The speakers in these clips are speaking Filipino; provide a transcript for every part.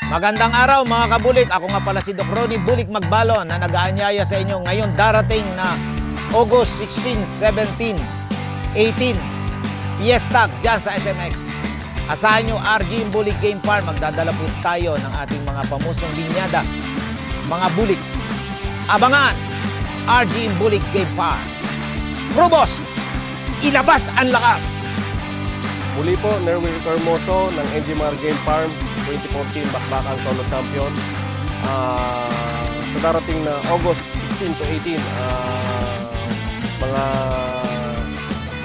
Magandang araw mga kabulik. Ako nga pala si Doc Ronnie Bulik Magbalon na nag-aanyaya sa inyo ngayon darating na August 16, 17, 18 Fiesta dyan sa SMX. Asahan nyo RG Bulik Game Farm. Magdadala po tayo ng ating mga pamusong linyada, mga bulik. Abangan RG Bulik Game Farm. Probos, ilabas ang lakas. Muli po, Nerwin Hermoso ng NGMR Game Farm 2014 Bakbakang Solo Champion. Sa darating na August 16 to 18, mga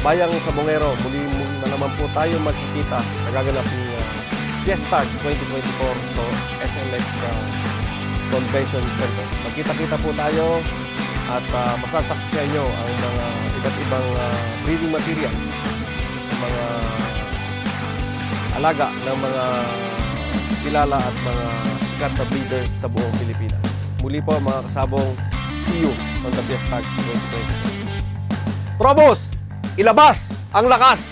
bayang sabongero, muli na naman po tayo magkikita sa gaganap ng Fiesta 2024 so SMX Convention Center. Magkita-kita po tayo at masasaksiyan nyo ang mga iba't ibang breeding materials, mga alaga ng mga kilala at mga sikat na breeders sa buong Pilipinas. Muli po mga kasabong, see you on the Fiesta 2024. Probos, ilabas ang lakas!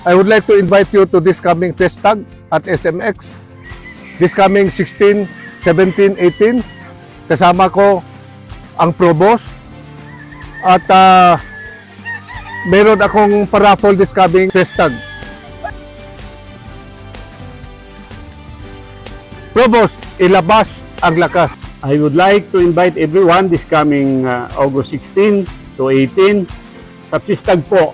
I would like to invite you to this coming Fiesta at SMX. This coming 16, 17, 18. Kasama ko ang Probos. At meron akong paraffle this coming Fiesta. Probos, ilabas ang lakas. I would like to invite everyone this coming August 16 to 18 sa Fiestag po.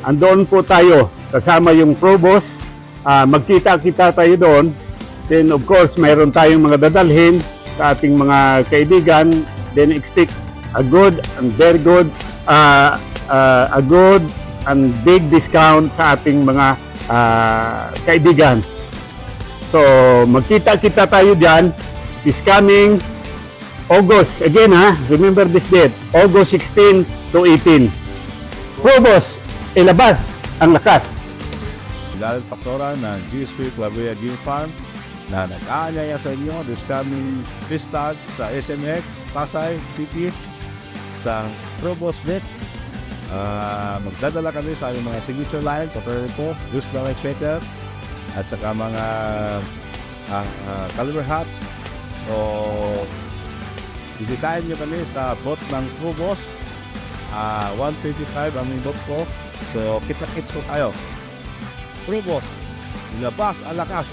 Andoon po tayo kasama yung Probos. Magkita-kita tayo doon. Then of course, mayroon tayong mga dadalhin sa ating mga kaibigan. Then expect a good and very good, a good and big discount sa ating mga kaibigan. So, magkita-kita tayo dyan this coming August. Again remember this date, August 16 to 18. Probos, ilabas ang lakas. Galit Paktora ng GSP Claveria Game Farm na nag-aanyaya sa inyo this coming Fiesta sa SMX, Pasay City, sa Probos Bet. Magdadala kami sa aming mga signature line, Totoro po, Goose Brown Sweater, at saka mga caliber hats. So, bisitahin nyo kami sa bot ng Probos. 125 ang bot ko. So, kita-kits ko tayo. Probos, ilabas ang lakas.